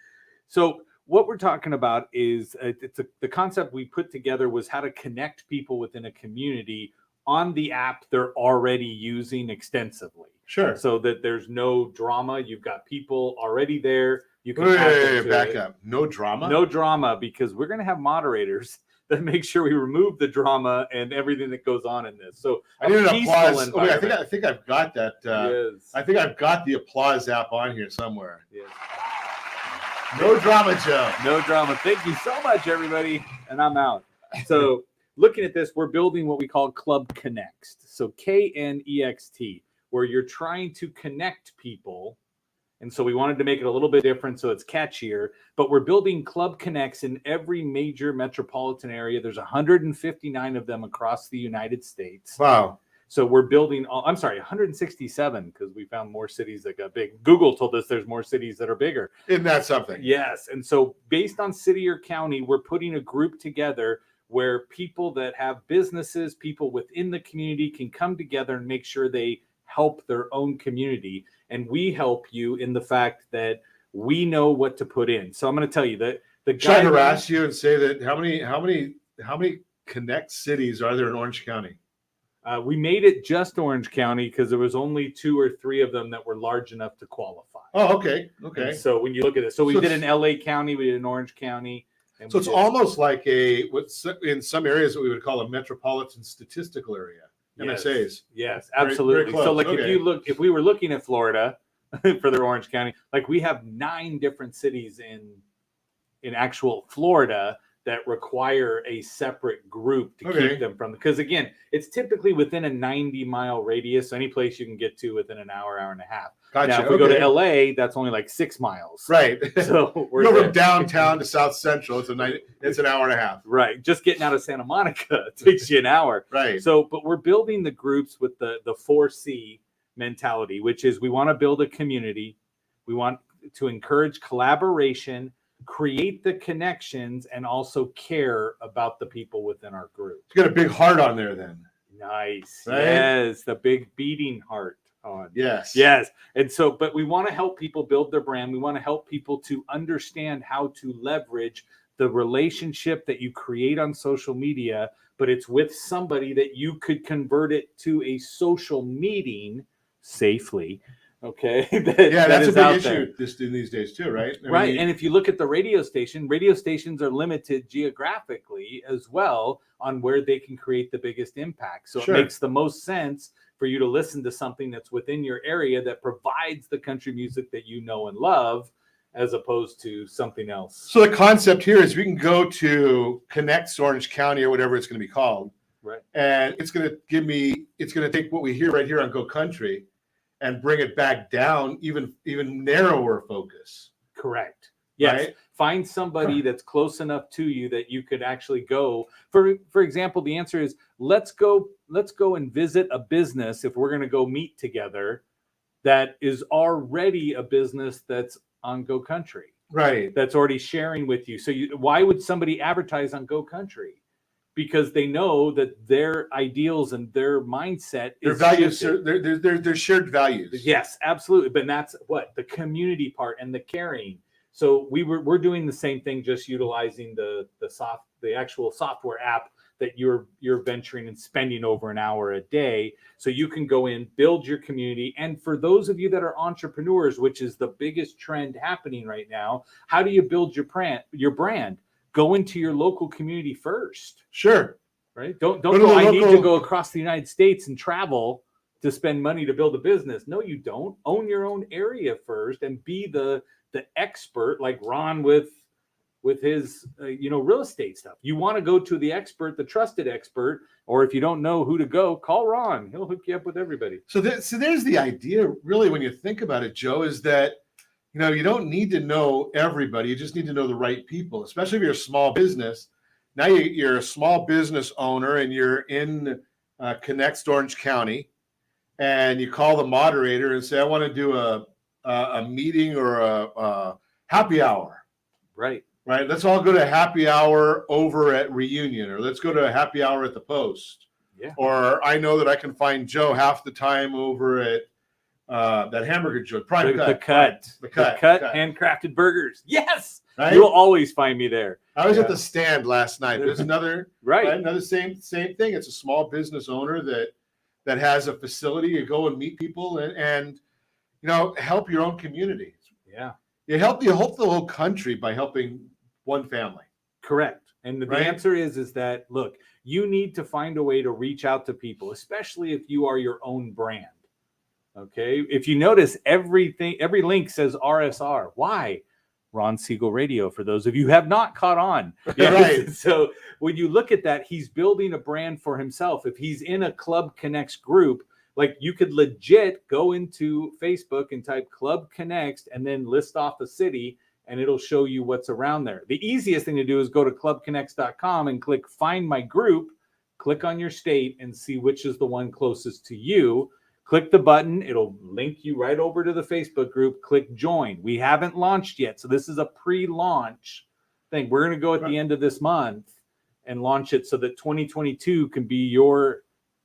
So what we're talking about is the concept we put together was how to connect people within a community on the app they're already using extensively. Sure. So that there's no drama. You've got people already there. You can back up. No drama? No drama, because we're going to have moderators that make sure we remove the drama and everything that goes on in this. So I need an applause. Oh, wait, I think I've got that. Yes. I think I've got the applause app on here somewhere. Yes. No drama, Joe. No drama. Thank you so much, everybody. And I'm out. So looking at this, we're building what we call Club Connects. So KNEXT, where you're trying to connect people. And so we wanted to make it a little bit different so it's catchier. But we're building Club Connects in every major metropolitan area. There's 159 of them across the United States. Wow. So we're building, 167, because we found more cities that got big. Google told us there's more cities that are bigger. Isn't that something? Yes. And so based on city or county, we're putting a group together where people that have businesses, people within the community can come together and make sure they help their own community. And we help you in the fact that we know what to put in. So I'm going to tell you that the guy should I harass you and say that how many connect cities are there in Orange County? We made it just Orange County because there was only 2 or 3 of them that were large enough to qualify. Oh, okay. Okay. And so when you look at it, so we did in LA County, we did in Orange County. And so it's almost like what's in some areas what we would call a metropolitan statistical area. MSAs. Yes, absolutely. Very so like okay. if we were looking at Florida for their Orange County, like we have 9 different cities in actual Florida that require a separate group to keep them from, because again, it's typically within a 90-mile radius, any place you can get to within an hour and a half. Gotcha. Now, if we go to LA, that's only like 6 miles. Right. So we're go from downtown to South Central. It's an hour and a half. Right. Just getting out of Santa Monica takes you an hour. Right. So, but we're building the groups with the 4C mentality, which is we want to build a community. We want to encourage collaboration, create the connections, and also care about the people within our group. You got a big heart on there then. Nice. Right? Yes. The big beating heart on. Yes. Yes. And so, but we want to help people build their brand. We want to help people to understand how to leverage the relationship that you create on social media, but it's with somebody that you could convert it to a social meeting safely. Okay. That's a big issue just in these days too, right? Right. And if you look at the radio stations are limited geographically as well on where they can create the biggest impact. So Sure. It makes the most sense for you to listen to something that's within your area that provides the country music that you know and love, as opposed to something else. So the concept here is we can go to Connect Orange County or whatever it's going to be called. Right. And it's going to take what we hear right here on Go Country and bring it back down, even narrower focus. Correct. Yes. Right? Find somebody that's close enough to you that you could actually go. For example, the answer is let's go and visit a business if we're going to go meet together that is already a business that's on Go Country. Right. That's already sharing with you. So why would somebody advertise on Go Country? Because they know that their ideals and their mindset Their is values, shifted. they're shared values. Yes, absolutely. But that's what the community part and the caring. So we're doing the same thing, just utilizing the actual software app that you're venturing and spending over an hour a day. So you can go in, build your community. And for those of you that are entrepreneurs, which is the biggest trend happening right now, how do you build your brand? Go into your local community first. Sure. Right? Don't go, I need to go across the United States and travel to spend money to build a business. No, you don't. Own your own area first and be the expert, like Ron with his real estate stuff. You want to go to the expert, the trusted expert, or if you don't know who to go, call Ron. He'll hook you up with everybody. So there's the idea, really, when you think about it, Joe, is that you don't need to know everybody. You just need to know the right people, especially if you're a small business. Now you're a small business owner and you're in Connects Orange County, and you call the moderator and say, I want to do a meeting or a happy hour. Right. Let's all go to a happy hour over at Reunion, or let's go to a happy hour at the Post. Yeah. Or I know that I can find Joe half the time over at that hamburger joint, The cut, handcrafted burgers. Yes, right? You'll always find me there. I was at the stand last night. There's another another same thing. It's a small business owner that has a facility. You go and meet people and help your own community. Yeah, you help the whole country by helping one family. Correct. And the answer is that, look, you need to find a way to reach out to people, especially if you are your own brand. Okay. If you notice, every link says RSR. Why? Ron Siegel Radio, for those of you who have not caught on. Right. So when you look at that, he's building a brand for himself. If he's in a Club Connects group, like you could legit go into Facebook and type Club Connects and then list off a city, and it'll show you what's around there. The easiest thing to do is go to clubconnects.com and click Find My Group, click on your state and see which is the one closest to you. Click the button. It'll link you right over to the Facebook group. Click join. We haven't launched yet, so this is a pre-launch thing. We're going to go at the end of this month and launch it so that 2022 can be your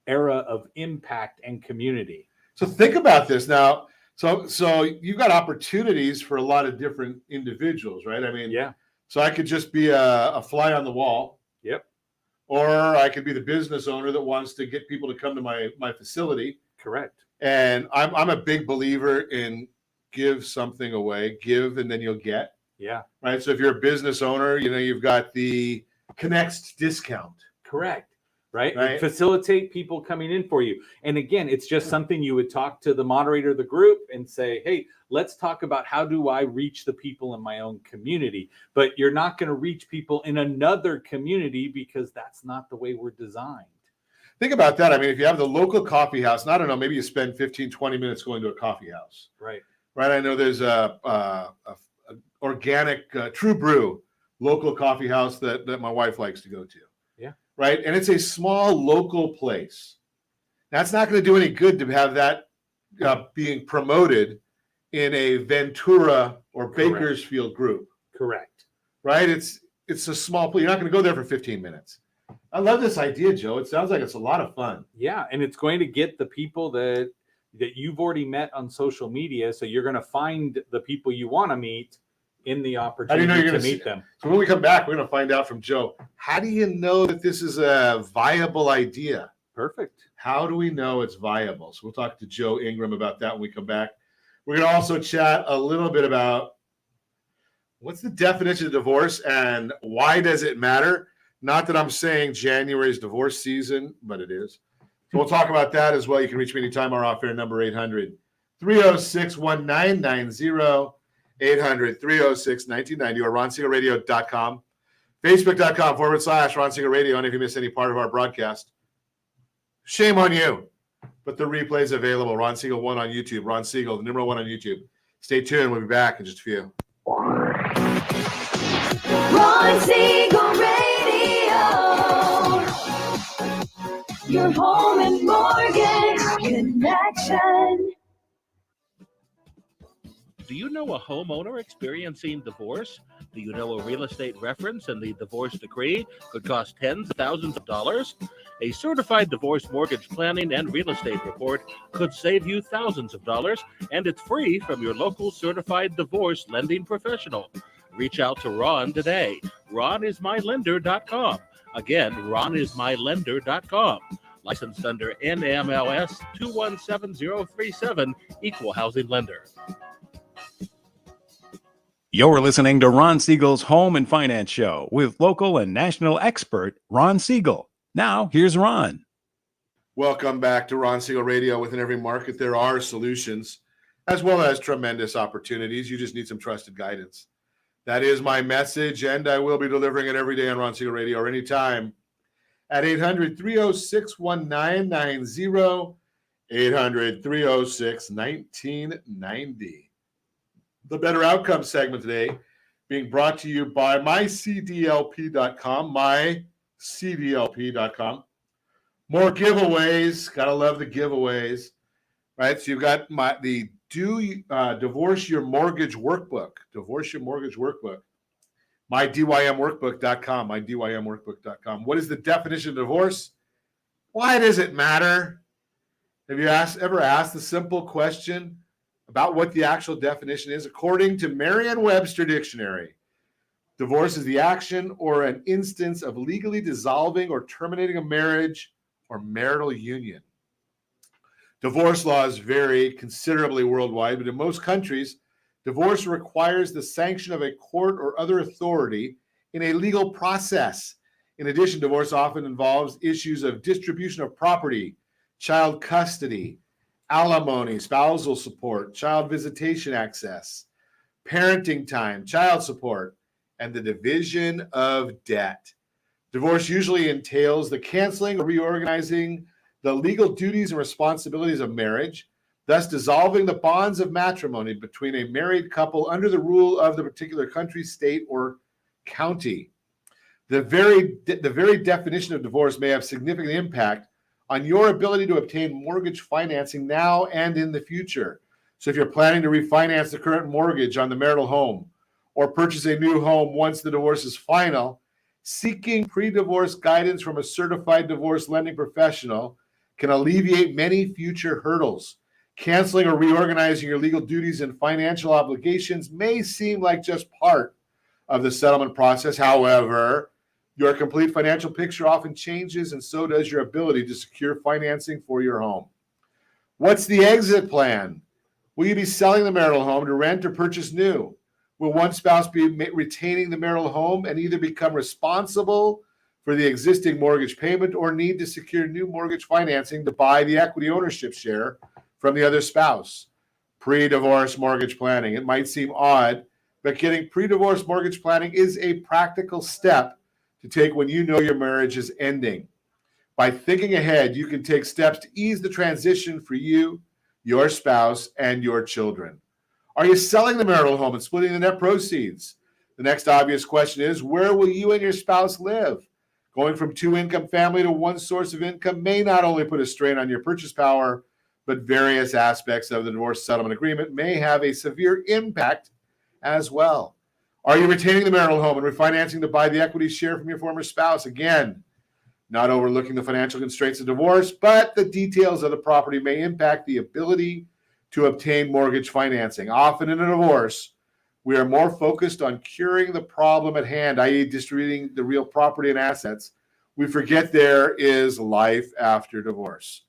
era of impact and community. So think about this now. So you've got opportunities for a lot of different individuals, right? I mean, yeah. So I could just be a fly on the wall. Yep. Or I could be the business owner that wants to get people to come to my facility. Correct. And I'm a big believer in give something away, give and then you'll get. Yeah. Right. So if you're a business owner, you've got the Connects discount. Correct. Right. Facilitate people coming in for you. And again, it's just something you would talk to the moderator of the group and say, hey, let's talk about how do I reach the people in my own community? But you're not going to reach people in another community because that's not the way we're designed. Think about that. I mean, if you have the local coffee house, and I don't know, maybe you spend 15, 20 minutes going to a coffee house. Right. I know there's a organic True Brew local coffee house that my wife likes to go to. Yeah. Right. And it's a small local place. That's not going to do any good to have that being promoted in a Ventura or Bakersfield group. Correct. Right. It's a small place. You're not going to go there for 15 minutes. I love this idea, Joe. It sounds like it's a lot of fun. Yeah, and it's going to get the people that you've already met on social media. So you're going to find the people you want to meet in the opportunity to meet them. So when we come back, we're going to find out from Joe. How do you know that this is a viable idea? Perfect. How do we know it's viable? So we'll talk to Joe Ingram about that when we come back. We're going to also chat a little bit about what's the definition of divorce and why does it matter? Not that I'm saying January is divorce season, but it is. So we'll talk about that as well. You can reach me anytime. Our off-air number 800-306-1990, 800-306-1990, or RonSiegelRadio.com, Facebook.com/Ron Siegel Radio. And if you miss any part of our broadcast, shame on you. But the replay is available. Ron Siegel 1 on YouTube. Ron Siegel, the number 1 on YouTube. Stay tuned. We'll be back in just a few. Ron Siegel Radio. Your home and mortgage connection. Do you know a homeowner experiencing divorce? Do you know a real estate reference and the divorce decree could cost tens of thousands of dollars? A certified divorce mortgage planning and real estate report could save you thousands of dollars, and it's free from your local certified divorce lending professional. Reach out to Ron today. RonIsMyLender.com. Again, RonIsMyLender.com. Licensed under NMLS 217037, Equal Housing Lender. You're listening to Ron Siegel's Home and Finance Show with local and national expert Ron Siegel. Now, here's Ron. Welcome back to Ron Siegel Radio. Within every market, there are solutions as well as tremendous opportunities. You just need some trusted guidance. That is my message, and I will be delivering it every day on Ron Siegel Radio or anytime at 800-306-1990, 800-306-1990. The Better Outcome segment today being brought to you by mycdlp.com, mycdlp.com. More giveaways. Gotta love the giveaways, right? So you've got the Divorce Your Mortgage Workbook. Divorce Your Mortgage Workbook. MyDYMWorkbook.com, MyDYMWorkbook.com. What is the definition of divorce? Why does it matter? Have you ever asked the simple question about what the actual definition is? According to Merriam-Webster Dictionary, divorce is the action or an instance of legally dissolving or terminating a marriage or marital union. Divorce laws vary considerably worldwide, but in most countries, divorce requires the sanction of a court or other authority in a legal process. In addition, divorce often involves issues of distribution of property, child custody, alimony, spousal support, child visitation access, parenting time, child support, and the division of debt. Divorce usually entails the canceling or reorganizing the legal duties and responsibilities of marriage, thus dissolving the bonds of matrimony between a married couple under the rule of the particular country, state, or county. The very definition of divorce may have significant impact on your ability to obtain mortgage financing now and in the future. So if you're planning to refinance the current mortgage on the marital home or purchase a new home once the divorce is final, seeking pre-divorce guidance from a certified divorce lending professional can alleviate many future hurdles. Canceling or reorganizing your legal duties and financial obligations may seem like just part of the settlement process. However, your complete financial picture often changes, and so does your ability to secure financing for your home. What's the exit plan? Will you be selling the marital home to rent or purchase new? Will one spouse be retaining the marital home and either become responsible for the existing mortgage payment or need to secure new mortgage financing to buy the equity ownership share from the other spouse? Pre-divorce mortgage planning. It might seem odd, but getting pre-divorce mortgage planning is a practical step to take when you know your marriage is ending. By thinking ahead, you can take steps to ease the transition for you, your spouse, and your children. Are you selling the marital home and splitting the net proceeds? The next obvious question is, where will you and your spouse live? Going from two-income family to one source of income may not only put a strain on your purchase power, but various aspects of the divorce settlement agreement may have a severe impact as well. Are you retaining the marital home and refinancing to buy the equity share from your former spouse? Again, not overlooking the financial constraints of divorce, but the details of the property may impact the ability to obtain mortgage financing. Often in a divorce, we are more focused on curing the problem at hand, i.e. distributing the real property and assets. We forget there is life after divorce.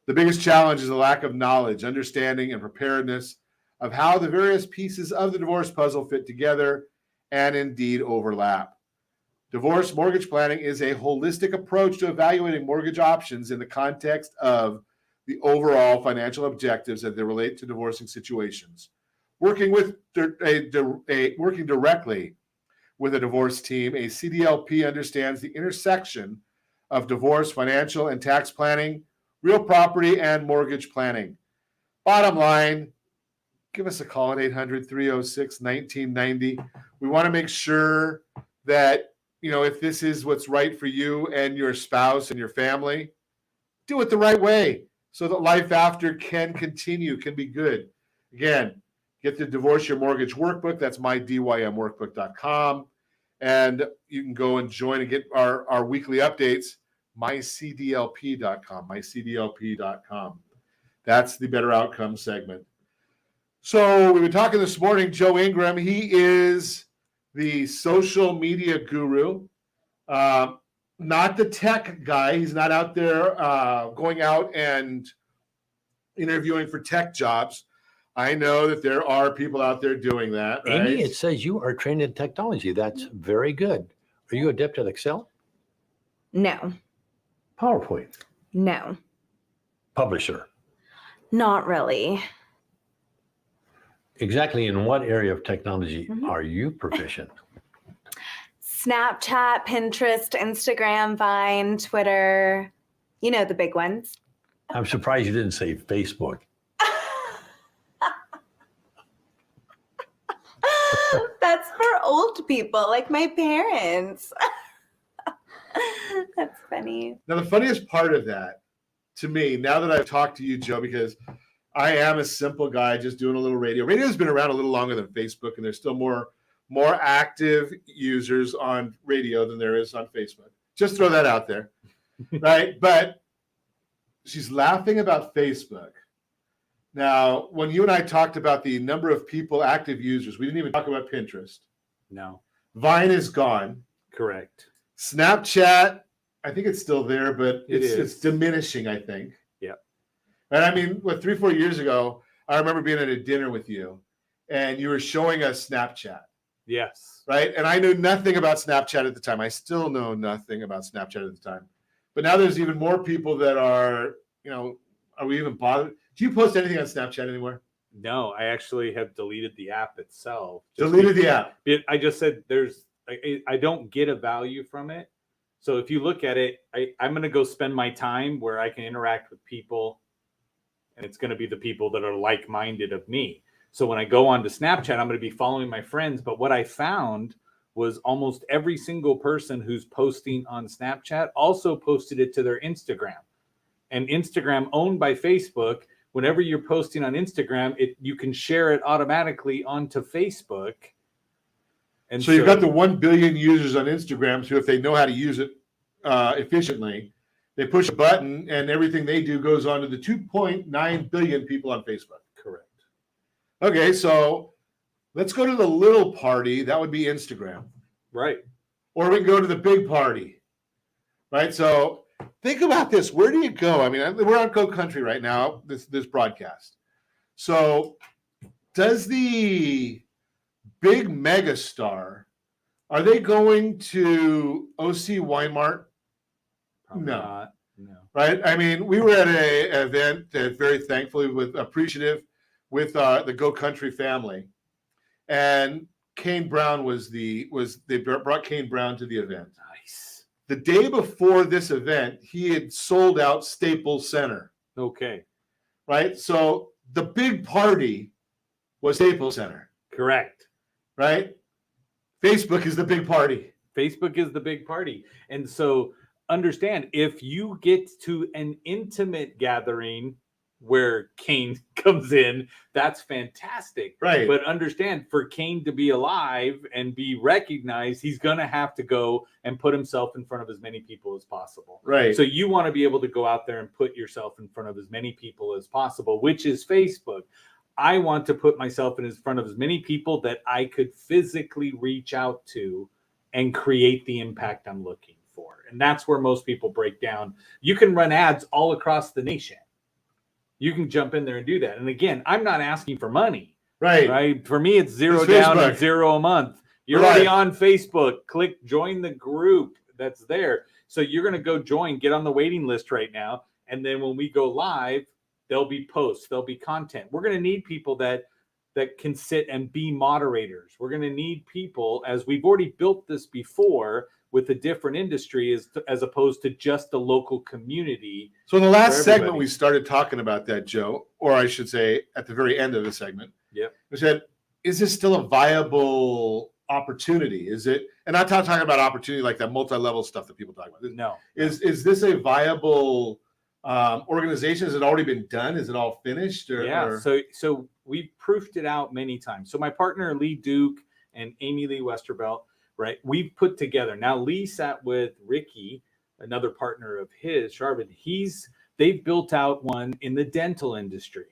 The biggest challenge is the lack of knowledge, understanding, and preparedness of how the various pieces of the divorce puzzle fit together and indeed overlap. Divorce mortgage planning is a holistic approach to evaluating mortgage options in the context of the overall financial objectives as they relate to divorcing situations. Working directly with a divorce team, a CDLP understands the intersection of divorce, financial, and tax planning, real property, and mortgage planning. Bottom line, give us a call at 800-306-1990. We want to make sure that, if this is what's right for you and your spouse and your family, do it the right way so that life after can continue, can be good. Again, get the Divorce Your Mortgage Workbook. That's mydymworkbook.com. And you can go and join and get our weekly updates, mycdlp.com. That's the Better Outcome segment. So we've been talking this morning, Joe Ingram. He is the social media guru, not the tech guy. He's not out there going out and interviewing for tech jobs. I know that there are people out there doing that. Right? Amy, it says you are trained in technology. That's very good. Are you adept at Excel? No. PowerPoint? No. Publisher? Not really. Exactly in what area of technology are you proficient? Snapchat, Pinterest, Instagram, Vine, Twitter. The big ones. I'm surprised you didn't say Facebook. That's for old people, like my parents. That's funny. Now, the funniest part of that, to me, now that I've talked to you, Joe, because I am a simple guy just doing a little radio. Radio's been around a little longer than Facebook, and there's still more active users on radio than there is on Facebook. Just throw that out there, right? But she's laughing about Facebook. Now, when you and I talked about the number of people, active users, we didn't even talk about Pinterest. No. Vine is gone. Correct. Snapchat, I think it's still there, but It is. it's diminishing, I think. Yeah. And I mean, 3-4 years ago, I remember being at a dinner with you, and you were showing us Snapchat. Yes. Right? And I knew nothing about Snapchat at the time. I still know nothing about Snapchat at the time. But now there's even more people that are, are we even bothered? Do you post anything on Snapchat anymore? No, I actually have deleted the app itself. Deleted the app. I just said I don't get a value from it. So if you look at it, I'm going to go spend my time where I can interact with people, and it's going to be the people that are like-minded of me. So when I go on to Snapchat, I'm going to be following my friends. But what I found was almost every single person who's posting on Snapchat also posted it to their Instagram. And Instagram, owned by Facebook, whenever you're posting on Instagram, you can share it automatically onto Facebook. And so you've got the 1 billion users on Instagram, so if they know how to use it efficiently, they push a button and everything they do goes on to the 2.9 billion people on Facebook. Correct. Okay, so let's go to the little party. That would be Instagram. Right. Or we can go to the big party. Right? So think about this. Where do you go? I mean, we're on Go Country right now, this broadcast. So does the big megastar, are they going to OC Wine Mart? Probably No. not. No. Right? I mean, we were at an event that very thankfully appreciative with the Go Country family. And Kane Brown they brought Kane Brown to the event. Nice. The day before this event, he had sold out Staples Center. Okay. Right? So the big party was Staples Center. Correct. Right? Facebook is the big party. Facebook is the big party. And so understand, if you get to an intimate gathering where Kane comes in, that's fantastic. Right. But understand, for Kane to be alive and be recognized, he's going to have to go and put himself in front of as many people as possible. Right. So you want to be able to go out there and put yourself in front of as many people as possible, which is Facebook. I want to put myself in front of as many people that I could physically reach out to and create the impact I'm looking for. And that's where most people break down. You can run ads all across the nation. You can jump in there and do that. And again, I'm not asking for money. Right. For me, it's zero down and $0 a month. You're already on Facebook. Click join the group that's there. So you're going to go join, get on the waiting list right now. And then when we go live, there'll be posts, there'll be content. We're going to need people that can sit and be moderators. We're going to need people, as we've already built this before with a different industry as opposed to just a local community. So in the last segment, we started talking about that, Joe, or I should say at the very end of the segment. Yep. We said, is this still a viable opportunity? Is it and not talking about opportunity like that multi-level stuff that people talk about. No. Is this a viable organization? Has it already been done? Is it all finished? Yeah. So we've proofed it out many times. So my partner Lee Duke and Amy Lee Westervelt, right? We've put together. Now Lee sat with Ricky, another partner of his, Sharvin. They've built out one in the dental industry.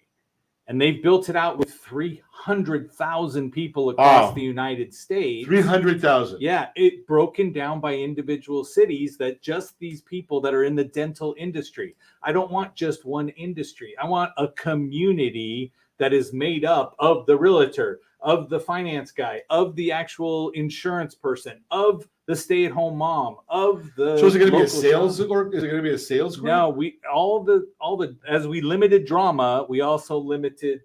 And they've built it out with 300,000 people across the United States. 300,000. Yeah, it broken down by individual cities that just these people that are in the dental industry. I don't want just one industry. I want a community that is made up of the realtor, of the finance guy, of the actual insurance person, of the stay-at-home mom, of the. So is it going to be a sales or is it going to be a sales group? No, all the as we limited drama, we also limited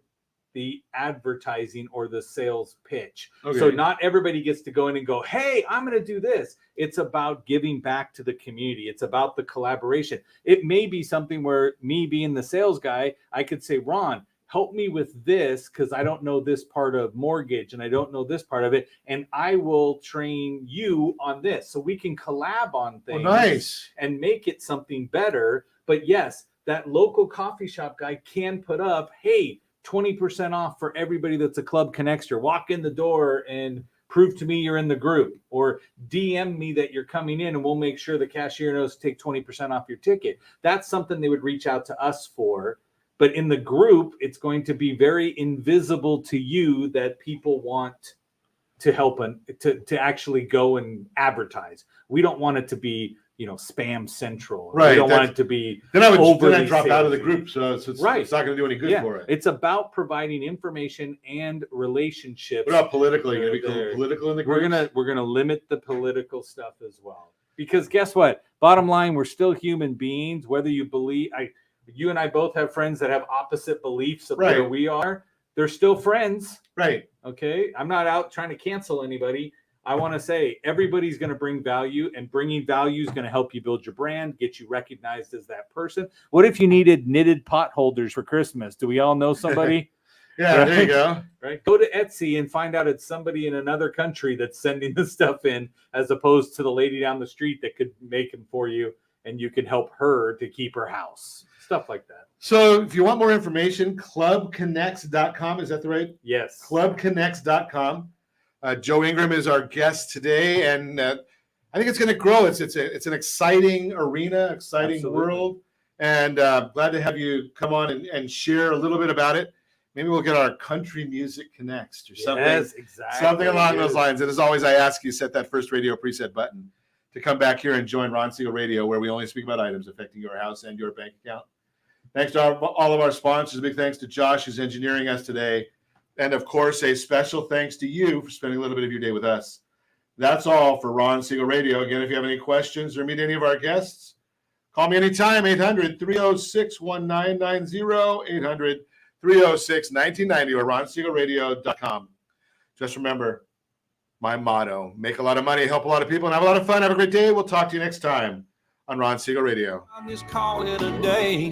the advertising or the sales pitch. Okay. So not everybody gets to go in and go, "Hey, I'm going to do this." It's about giving back to the community. It's about the collaboration. It may be something where me being the sales guy, I could say, "Ron, help me with this because I don't know this part of mortgage and I don't know this part of it. And I will train you on this." So we can collab on things and make it something better. But yes, that local coffee shop guy can put up, hey, 20% off for everybody that's a Club Connector. Walk in the door and prove to me you're in the group, or DM me that you're coming in and we'll make sure the cashier knows to take 20% off your ticket. That's something they would reach out to us for. But in the group, it's going to be very invisible to you that people want to help and to actually go and advertise. We don't want it to be, spam central. Right. We don't want it to be. Then I would drop out of the group. So it's not going to do any good for it. It's about providing information and relationships. What about politically? Are you going to become political in the group? We're gonna limit the political stuff as well. Because guess what? Bottom line, we're still human beings. Whether you believe you and I both have friends that have opposite beliefs of where we are. They're still friends. Right. Okay. I'm not out trying to cancel anybody. I want to say everybody's going to bring value, and bringing value is going to help you build your brand, get you recognized as that person. What if you needed knitted pot holders for Christmas? Do we all know somebody? Yeah, there you go. Right. Go to Etsy and find out it's somebody in another country that's sending the stuff in, as opposed to the lady down the street that could make them for you, and you can help her to keep her house. Stuff like that. So if you want more information, clubconnects.com. Is that the right? Yes. Clubconnects.com. Joe Ingram is our guest today, and I think it's going to grow. It's an exciting arena, exciting world, and glad to have you come on and share a little bit about it. Maybe we'll get our country music connects or something. Yes, exactly. Something along those lines. And as always, I ask you, set that first radio preset button to come back here and join Ron Siegel Radio, where we only speak about items affecting your house and your bank account. Thanks to all of our sponsors. A big thanks to Josh, who's engineering us today. And, of course, a special thanks to you for spending a little bit of your day with us. That's all for Ron Siegel Radio. Again, if you have any questions or meet any of our guests, call me anytime, 800-306-1990, 800-306-1990, or ronsiegelradio.com. Just remember, my motto, make a lot of money, help a lot of people, and have a lot of fun. Have a great day. We'll talk to you next time on Ron Siegel Radio. I'll just call it a day.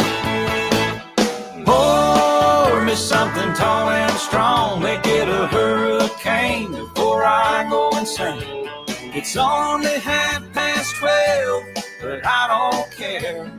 Pour me something tall and strong, make it a hurricane before I go insane. It's only 12:30, but I don't care.